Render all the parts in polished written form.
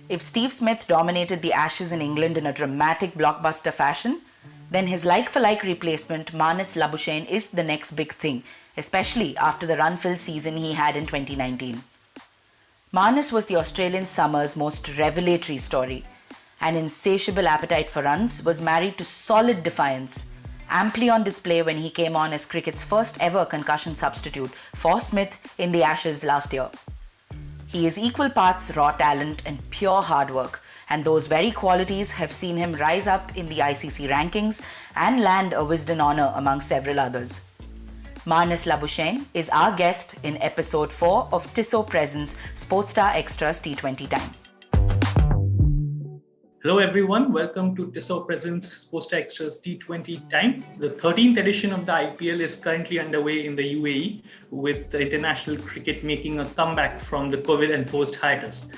If Steve Smith dominated the Ashes in England in a dramatic blockbuster fashion, then his like-for-like replacement, Marnus Labuschagne, is the next big thing, especially after the run-filled season he had in 2019. Marnus was the Australian summer's most revelatory story. An insatiable appetite for runs was married to solid defiance, amply on display when he came on as cricket's first ever concussion substitute for Smith in the Ashes last year. He is equal parts raw talent and pure hard work, and those very qualities have seen him rise up in the ICC rankings and land a Wisden honour among several others. Marnus Labuschagne is our guest in episode 4 of Tissot Presents Sportstar Extras T20 Time. Hello everyone, welcome to Tissot Presents Sportstar Extras T20 Time. The 13th edition of the IPL is currently underway in the UAE, with the international cricket making a comeback from the COVID-enforced hiatus.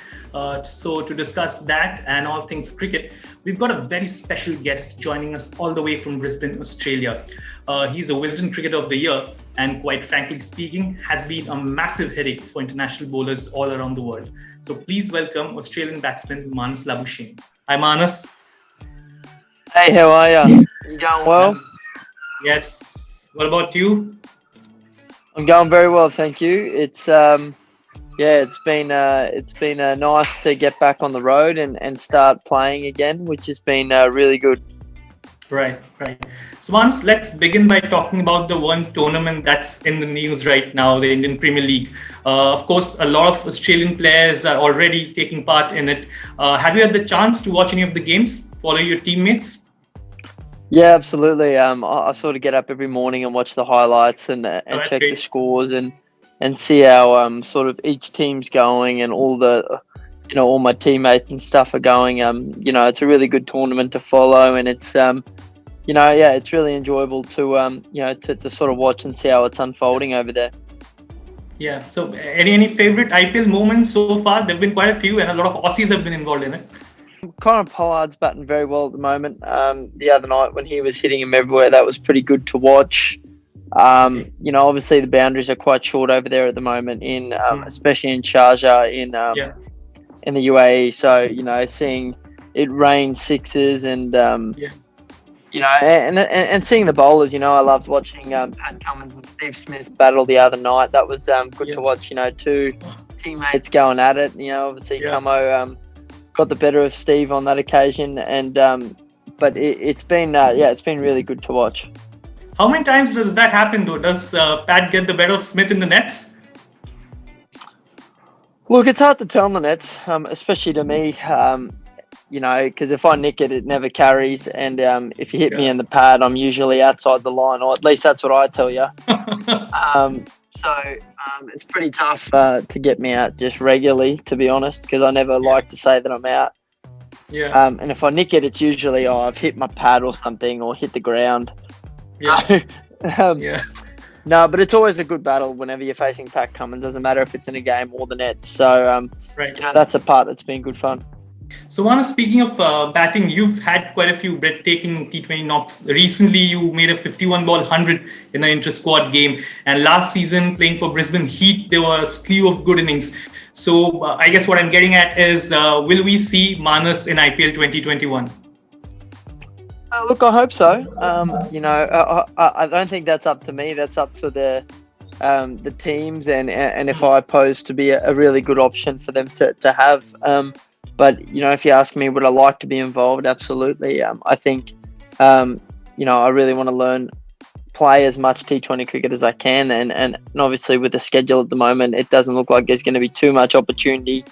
So to discuss that and all things cricket, we've got a very special guest joining us all the way from Brisbane, Australia. He's a Wisden Cricketer of the Year and, quite frankly speaking, has been a massive headache for international bowlers all around the world. So please welcome Australian batsman Marnus Labuschagne. Hi, Marnus. Hey, how are you? You going well? Yes. What about you? I'm going very well, thank you. It's it's been nice to get back on the road and start playing again, which has been really good. Right. So Marnus, let's begin by talking about the one tournament that's in the news right now, the Indian Premier League. Of course, a lot of Australian players are already taking part in it. Have you had the chance to watch any of the games, follow your teammates? Yeah, absolutely. I sort of get up every morning and watch the highlights and check great. the scores and see how sort of each team's going and all the all my teammates and stuff are going. It's a really good tournament to follow, and it's it's really enjoyable to to sort of watch and see how it's unfolding over there. Yeah. So any favorite IPL moments so far? There've been quite a few, and a lot of Aussies have been involved in it. Conor Pollard's batting very well at the moment. The other night when he was hitting him everywhere, that was pretty good to watch. Obviously the boundaries are quite short over there at the moment, in especially in Sharjah in the UAE. So seeing it rain sixes and and seeing the bowlers. I loved watching Pat Cummins and Steve Smith battle the other night. That was good to watch. Two teammates going at it. Obviously Cummo got the better of Steve on that occasion, and but it's been really good to watch. How many times does that happen though? Does Pat get the better of Smith in the nets? Look, it's hard to tell in the nets, especially to me, because if I nick it, it never carries. And if you hit me in the pad, I'm usually outside the line, or at least that's what I tell you. It's pretty tough to get me out just regularly, to be honest, because I never like to say that I'm out. Yeah. And if I nick it, it's usually I've hit my pad or something, or hit the ground. Yeah. No, but it's always a good battle whenever you're facing Pat Cummins. Doesn't matter if it's in a game or the nets. So, that's a part that's been good fun. So, Marnus, speaking of batting, you've had quite a few breathtaking T20 knocks. Recently, you made a 51-ball 100 in an inter-squad game. And last season, playing for Brisbane Heat, there were a slew of good innings. So, I guess what I'm getting at is, will we see Marnus in IPL 2021? Look, I hope so. I don't think that's up to me. That's up to the teams, and if I pose to be a really good option for them to have. But if you ask me, would I like to be involved? Absolutely. I think I really want to play as much T20 cricket as I can, and obviously with the schedule at the moment, it doesn't look like there's going to be too much opportunity.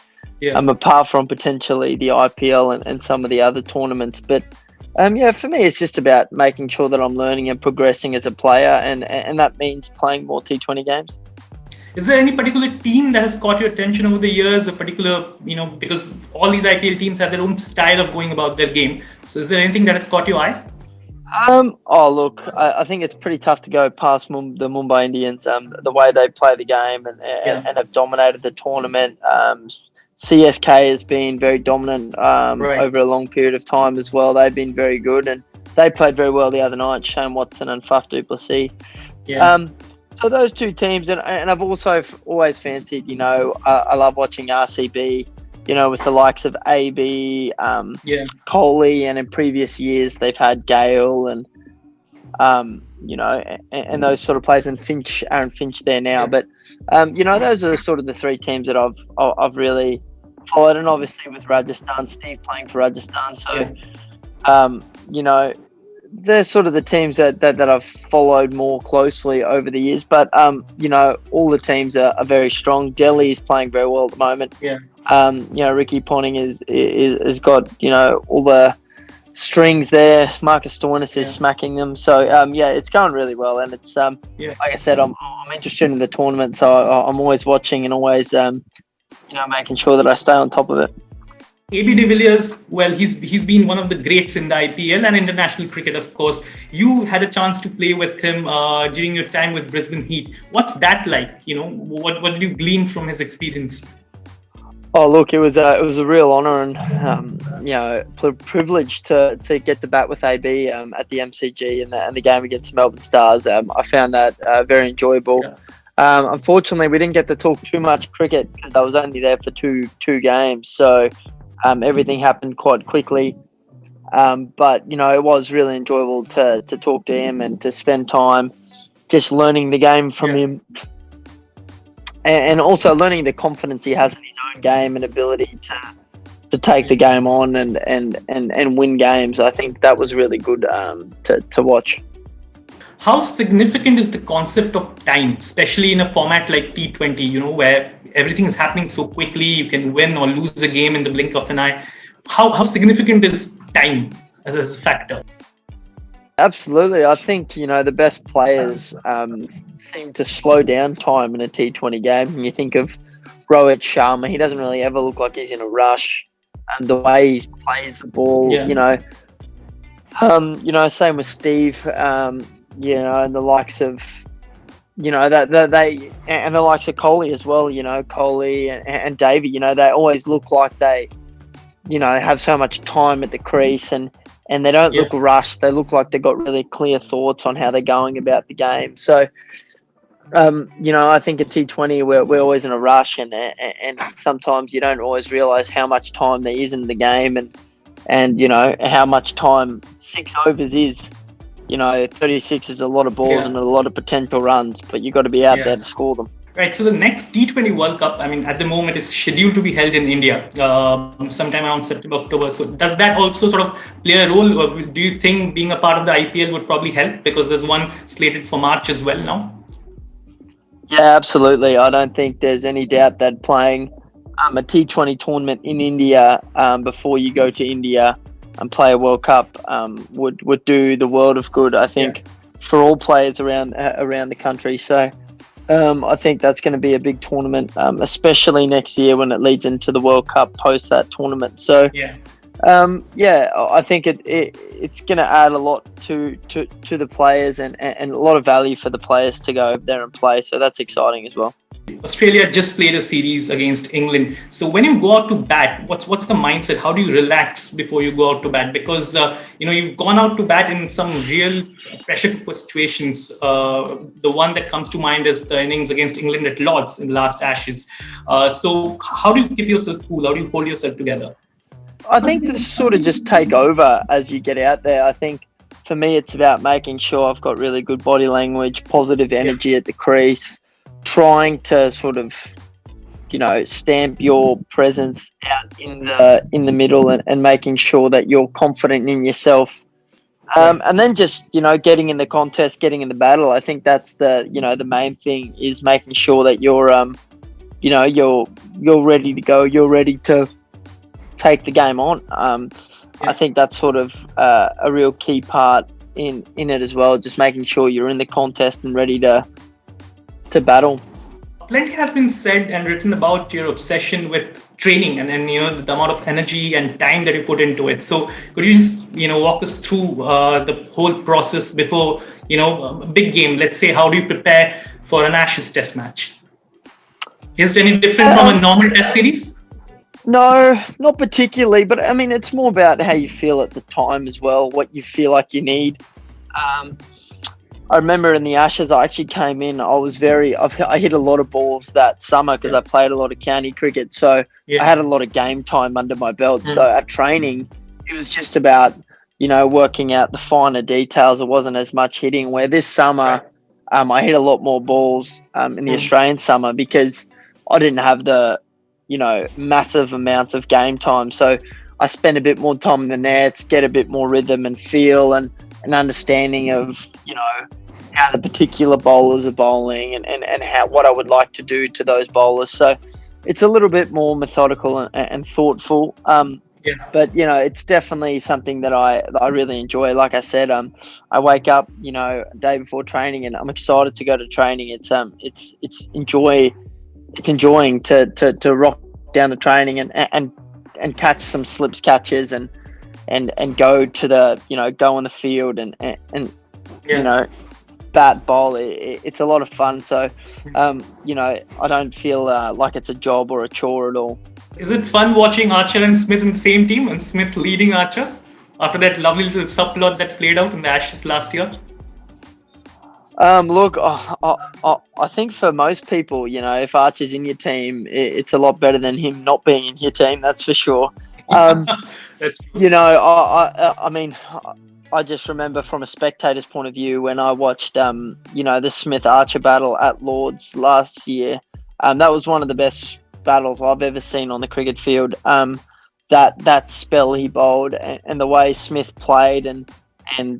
Apart from potentially the IPL and some of the other tournaments, but. For me, it's just about making sure that I'm learning and progressing as a player, and that means playing more T20 games. Is there any particular team that has caught your attention over the years? A particular, because all these IPL teams have their own style of going about their game. So is there anything that has caught your eye? Look, I think it's pretty tough to go past the Mumbai Indians, the way they play the game and have dominated the tournament. CSK has been very dominant over a long period of time as well. They've been very good, and they played very well the other night, Shane Watson and Faf du Plessis. So those two teams, and I've also always fancied, I love watching RCB with the likes of AB, Coley, and in previous years they've had Gale and and those sort of players, and Aaron Finch there now. But those are sort of the three teams that I've really followed, and obviously with Rajasthan, Steve playing for Rajasthan, so they're sort of the teams that I've followed more closely over the years. But all the teams are very strong. Delhi is playing very well at the moment. Ricky Ponting is got all the strings there. Marcus Stoinis is smacking them. So it's going really well, and it's like I said, I'm interested in the tournament, so I'm always watching and always making sure that I stay on top of it. AB de Villiers, well, he's been one of the greats in the IPL and international cricket, of course. You had a chance to play with him during your time with Brisbane Heat. What's that like? What did you glean from his experience? Oh, look, it was a real honour and privilege to get to bat with AB at the MCG and the game against Melbourne Stars. I found that very enjoyable. Unfortunately, we didn't get to talk too much cricket because I was only there for two games, so everything happened quite quickly. But it was really enjoyable to talk to him and to spend time just learning the game from him. And also learning the confidence he has in his own game and ability to take the game on and win games. I think that was really good to watch. How significant is the concept of time, especially in a format like T20, where everything is happening so quickly, you can win or lose a game in the blink of an eye. How significant is time as a factor? Absolutely. I think, the best players seem to slow down time in a T20 game. And you think of Rohit Sharma, he doesn't really ever look like he's in a rush. And the way he plays the ball, same with Steve, and the likes of, and the likes of Kohli as well, Kohli and Davey, they always look like they, have so much time at the crease and they don't look rushed. They look like they've got really clear thoughts on how they're going about the game. So, I think at T20 we're always in a rush and sometimes you don't always realise how much time there is in the game and how much time 6 overs is. 36 is a lot of balls and a lot of potential runs, but you've got to be out there to score them. Right, so the next T20 World Cup, at the moment is scheduled to be held in India sometime around September, October. So does that also sort of play a role? Or do you think being a part of the IPL would probably help? Because there's one slated for March as well now. Yeah, absolutely. I don't think there's any doubt that playing a T20 tournament in India before you go to India and play a World Cup would do the world of good, I think, for all players around the country. So I think that's going to be a big tournament, especially next year when it leads into the World Cup post that tournament. So I think it's going to add a lot to the players and a lot of value for the players to go over there and play. So that's exciting as well. Australia just played a series against England. So when you go out to bat, what's the mindset? How do you relax before you go out to bat? Because you've gone out to bat in some real pressure situations. The one that comes to mind is the innings against England at Lord's in the last Ashes. So how do you keep yourself cool? How do you hold yourself together? I think to sort of just take over as you get out there. I think for me, it's about making sure I've got really good body language, positive energy at the crease, trying to sort of, stamp your presence out in the middle and making sure that you're confident in yourself. And then just, getting in the contest, getting in the battle. I think that's the main thing is making sure that you're ready to go. You're ready to take the game on. I think that's sort of a real key part in it as well. Just making sure you're in the contest and ready to battle. Plenty has been said and written about your obsession with training and the amount of energy and time that you put into it. So could you just walk us through the whole process before a big game? Let's say, how do you prepare for an Ashes Test match? Is it any different from a normal Test series? No, not particularly. But it's more about how you feel at the time as well. What you feel like you need. I remember in the Ashes, I actually came in. I hit a lot of balls that summer because I played a lot of county cricket. So I had a lot of game time under my belt. So at training, it was just about, working out the finer details. It wasn't as much hitting. Where this summer, I hit a lot more balls in the Australian summer because I didn't have the, massive amounts of game time. So I spent a bit more time in the nets, get a bit more rhythm and feel and an understanding of, how the particular bowlers are bowling and how what I would like to do to those bowlers. So it's a little bit more methodical and thoughtful. But it's definitely something that I really enjoy. Like I said, I wake up, a day before training, and I'm excited to go to training. It's enjoying to rock down to training and catch some slips catches and go to the go on the field and bat bowl. It's a lot of fun. So I don't feel like it's a job or a chore at all. Is it fun watching Archer and Smith in the same team and Smith leading Archer after that lovely little subplot that played out in the Ashes last year? Look, I think for most people, if Archer's in your team, it's a lot better than him not being in your team. That's for sure. That's true. I mean, I just remember from a spectator's point of view when I watched, the Smith Archer battle at Lords last year. That was one of the best battles I've ever seen on the cricket field. That spell he bowled and the way Smith played and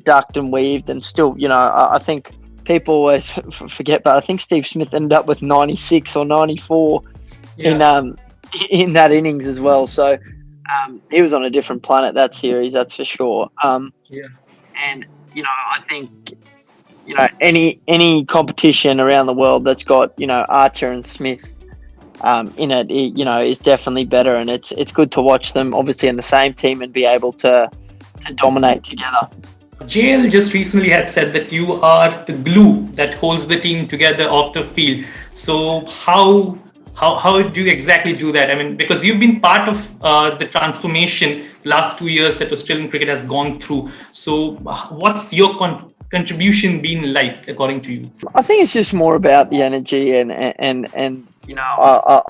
ducked and weaved and still, I think people always forget, but I think Steve Smith ended up with 96 or 94 in that innings as well. So he was on a different planet that series, that's for sure. And I think any competition around the world that's got Archer and Smith in it, is definitely better, and it's good to watch them obviously in the same team and be able to dominate together. JL just recently had said that you are the glue that holds the team together off the field. So how do you exactly do that? I mean, because you've been part of the transformation last 2 years that Australian cricket has gone through. So what's your contribution been like, according to you? I think it's just more about the energy and I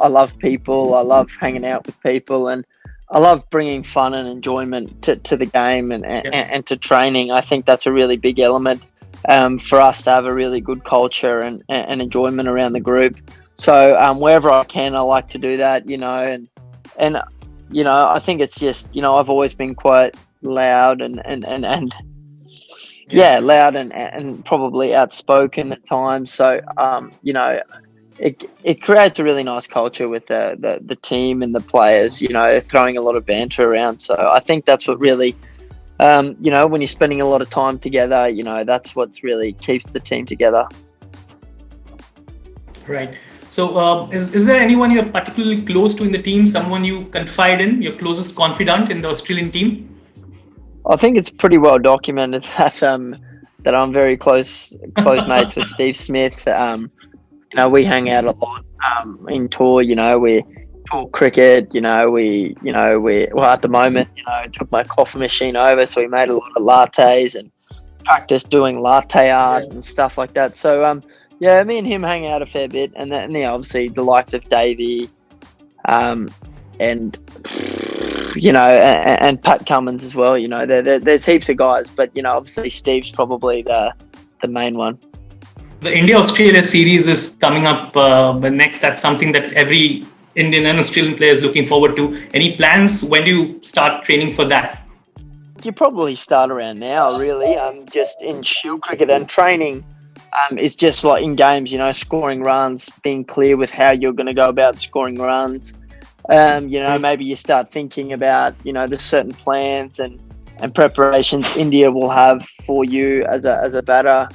love people. I love hanging out with people, and I love bringing fun and enjoyment to the game and to training. I think that's a really big element for us to have a really good culture and enjoyment around the group. So wherever I can, I like to do that, and I think it's just, I've always been quite loud and loud and probably outspoken at times. So, it creates a really nice culture with the team and the players, throwing a lot of banter around. So I think that's what really, when you're spending a lot of time together, that's what's really keeps the team together. Right. So is there anyone you're particularly close to in the team, someone you confide in, your closest confidant in the Australian team? I think it's pretty well documented that I'm very close mates with Steve Smith. We hang out a lot in tour. We talk cricket. We at the moment, took my coffee machine over, so we made a lot of lattes and practiced doing latte art and stuff like that. So me and him hang out a fair bit, and then obviously the likes of Davey, and Pat Cummins as well. There's heaps of guys, but obviously Steve's probably the main one. The India-Australia series is coming up next. That's something that every Indian and Australian player is looking forward to. Any plans? When do you start training for that? You probably start around now, really. Just in Shield cricket and training is just like in games, scoring runs, being clear with how you're going to go about scoring runs. Maybe you start thinking about, the certain plans and preparations India will have for you as a batter,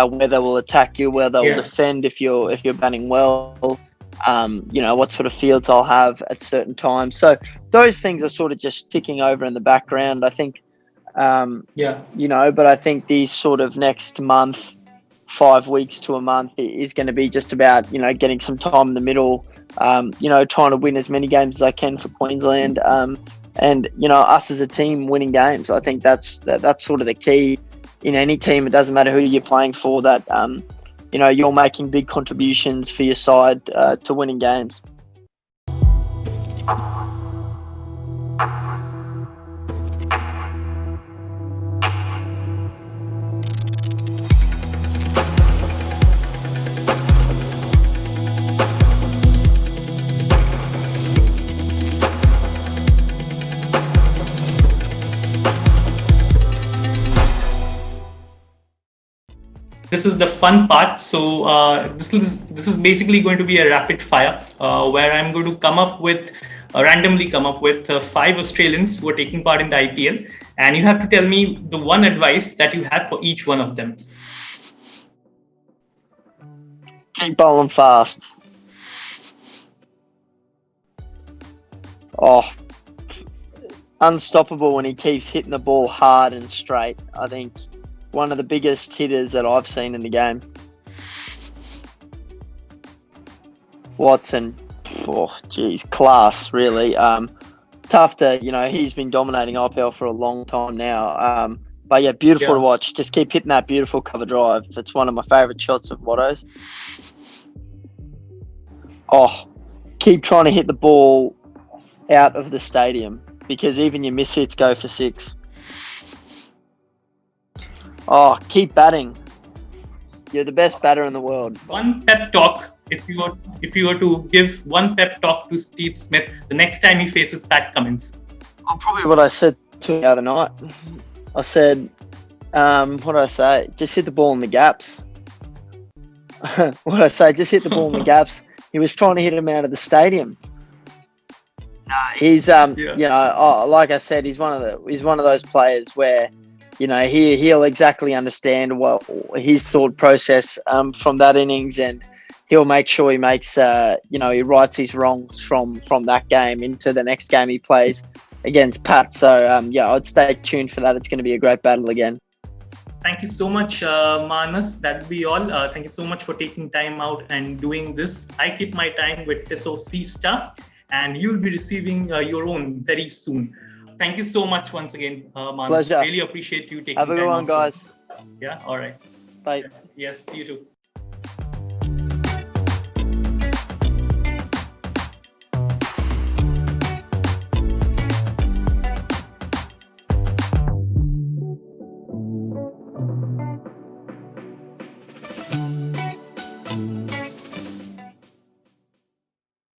where they will attack you, where they'll defend if you're batting well, what sort of fields I'll have at certain times. So those things are sort of just ticking over in the background, I think. But I think these sort of next month, 5 weeks to a month is going to be just about, getting some time in the middle, trying to win as many games as I can for Queensland, and us as a team winning games. I think that's sort of the key. in any team. It doesn't matter who you're playing for. That you're making big contributions for your side to winning games. This is the fun part. So this is basically going to be a rapid fire where I'm going to randomly come up with 5 Australians who are taking part in the IPL, and you have to tell me the one advice that you have for each one of them. Keep bowling fast. Oh, unstoppable when he keeps hitting the ball hard and straight. I think one of the biggest hitters that I've seen in the game. Watson, class, really. Tough to, he's been dominating IPL for a long time now. But yeah, beautiful to watch. Just keep hitting that beautiful cover drive. That's one of my favourite shots of Watto's. Oh, keep trying to hit the ball out of the stadium, because even your miss hits go for 6. Oh, keep batting. You're the best batter in the world. One pep talk, if you were to give one pep talk to Steve Smith the next time he faces Pat Cummins. Probably what I said to him the other night. I said, what did I say? Just hit the ball in the gaps. What did I say? Just hit the ball in the gaps. He was trying to hit him out of the stadium. No, he's like I said, he's one of those players where, he'll exactly understand what his thought process from that innings, and he'll make sure he makes he rights his wrongs from that game into the next game he plays against Pat. So I'd stay tuned for that. It's going to be a great battle again. Thank you so much, Manas. That'll be all. Thank you so much for taking time out and doing this. I keep my time with SOC Star, and you'll be receiving your own very soon. Thank you so much once again, Manas. Pleasure. Really appreciate you taking Have a good time one, out. guys. Yeah, all right. Bye. Yes, you too.